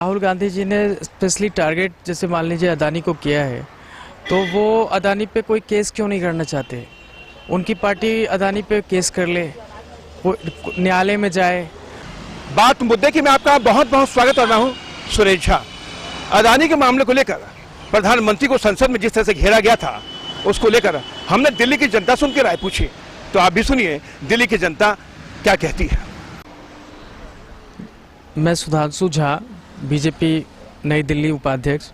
राहुल गांधी जी ने specially target जैसे मान लीजिए अदानी को किया है, तो वो अदानी पे कोई केस क्यों नहीं करना चाहते। उनकी पार्टी अदानी पे केस कर ले, वो न्यायालय में जाए। बात मुद्दे की मैं आपका बहुत बहुत स्वागत कर रहा हूं। सुरेश झा, अदानी के मामले को लेकर प्रधानमंत्री को संसद में जिस तरह से घेरा गया था, उसको लेकर हमने दिल्ली की जनता से उनकी राय पूछी। तो आप भी सुनिए दिल्ली की जनता क्या कहती है। मैं सुधांशु झा, बीजेपी नई दिल्ली उपाध्यक्ष।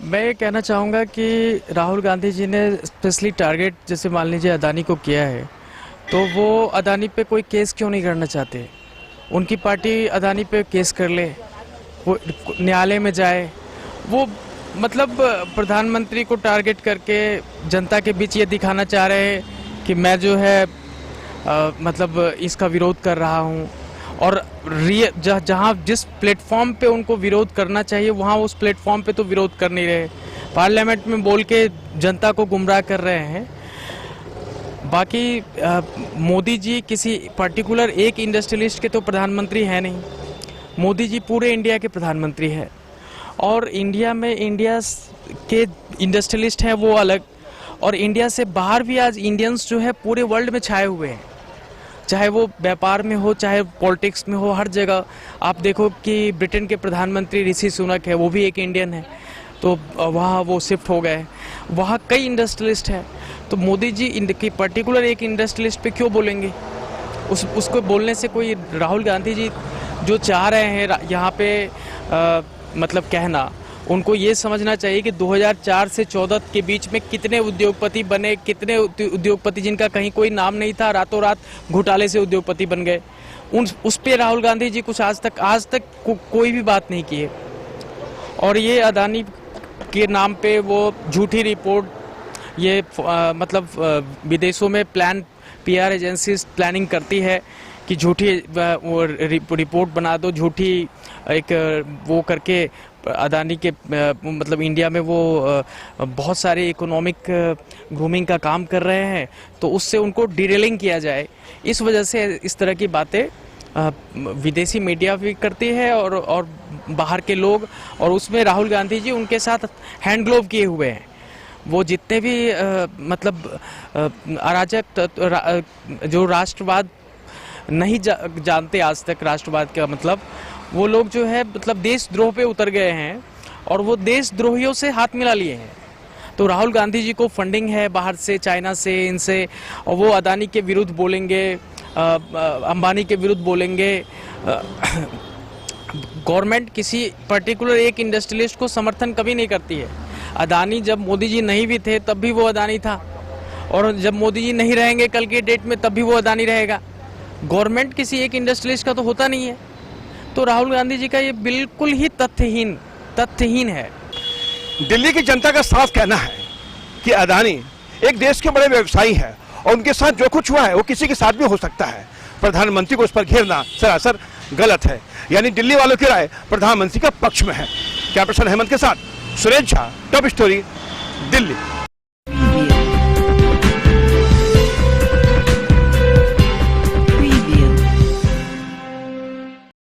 मैं ये कहना चाहूँगा कि राहुल गांधी जी ने स्पेशली टारगेट जैसे मान लीजिए अदानी को किया है, तो वो अदानी पे कोई केस क्यों नहीं करना चाहते। उनकी पार्टी अदानी पे केस कर ले, वो न्यायालय में जाए। वो मतलब प्रधानमंत्री को टारगेट करके जनता के बीच ये दिखाना चाह रहे हैं कि मैं जो है मतलब इसका विरोध कर रहा हूँ, और जहाँ जिस प्लेटफॉर्म पे उनको विरोध करना चाहिए वहाँ उस प्लेटफॉर्म पे तो विरोध कर नहीं रहे। पार्लियामेंट में बोल के जनता को गुमराह कर रहे हैं। बाकी मोदी जी किसी पर्टिकुलर एक इंडस्ट्रियलिस्ट के तो प्रधानमंत्री हैं नहीं। मोदी जी पूरे इंडिया के प्रधानमंत्री हैं, और इंडिया में इंडिया के इंडस्ट्रियलिस्ट हैं वो अलग, और इंडिया से बाहर भी आज इंडियंस जो है पूरे वर्ल्ड में छाए हुए हैं। चाहे वो व्यापार में हो, चाहे पॉलिटिक्स में हो, हर जगह आप देखो कि ब्रिटेन के प्रधानमंत्री ऋषि सुनक है, वो भी एक इंडियन है, तो वहाँ वो शिफ्ट हो गए। वहाँ कई इंडस्ट्रियलिस्ट हैं, तो मोदी जी इनकी पर्टिकुलर एक इंडस्ट्रियलिस्ट पे क्यों बोलेंगे। उसको बोलने से कोई, राहुल गांधी जी जो चाह रहे हैं यहाँ पे मतलब कहना, उनको ये समझना चाहिए कि 2004 से 14 के बीच में कितने उद्योगपति बने, कितने उद्योगपति जिनका कहीं कोई नाम नहीं था, रातों रात घोटाले से उद्योगपति बन गए। उस पे राहुल गांधी जी कुछ आज तक कोई भी बात नहीं की है। और ये अदानी के नाम पे वो झूठी रिपोर्ट, ये मतलब विदेशों में PR एजेंसीज प्लानिंग करती है कि झूठी रिपोर्ट बना दो, झूठी एक वो करके अदानी के मतलब इंडिया में वो बहुत सारे इकोनॉमिक ग्रूमिंग का काम कर रहे हैं, तो उससे उनको डिरेलिंग किया जाए। इस वजह से इस तरह की बातें विदेशी मीडिया भी करती है और बाहर के लोग, और उसमें राहुल गांधी जी उनके साथ हैंड ग्लोव किए हुए हैं। वो जितने भी मतलब अराजक जो राष्ट्रवाद नहीं जानते आज तक, राष्ट्रवाद का मतलब, वो लोग जो है मतलब देशद्रोह पे उतर गए हैं, और वो देशद्रोहियों से हाथ मिला लिए हैं। तो राहुल गांधी जी को फंडिंग है बाहर से, चाइना से, इनसे, और वो अदानी के विरुद्ध बोलेंगे, अंबानी के विरुद्ध बोलेंगे। गवर्नमेंट किसी पर्टिकुलर एक इंडस्ट्रियलिस्ट को समर्थन कभी नहीं करती है। अदानी जब मोदी जी नहीं भी थे तब भी वो अदानी था, और जब मोदी जी नहीं रहेंगे कल के डेट में तब भी वो अदानी रहेगा। गवर्नमेंट किसी एक इंडस्ट्रियलिस्ट का तो होता नहीं है। तो राहुल गांधी जी का ये बिल्कुल ही तथ्यहीन है। दिल्ली की जनता का साफ कहना है कि अदानी एक देश के बड़े व्यवसायी है, और उनके साथ जो कुछ हुआ है वो किसी के साथ भी हो सकता है। प्रधानमंत्री को उस पर घेरना सरासर गलत है। यानी दिल्ली वालों की राय प्रधानमंत्री का पक्ष में है। कैमरा पर्सन हेमंत के साथ सुरेश झा, टॉप स्टोरी, दिल्ली।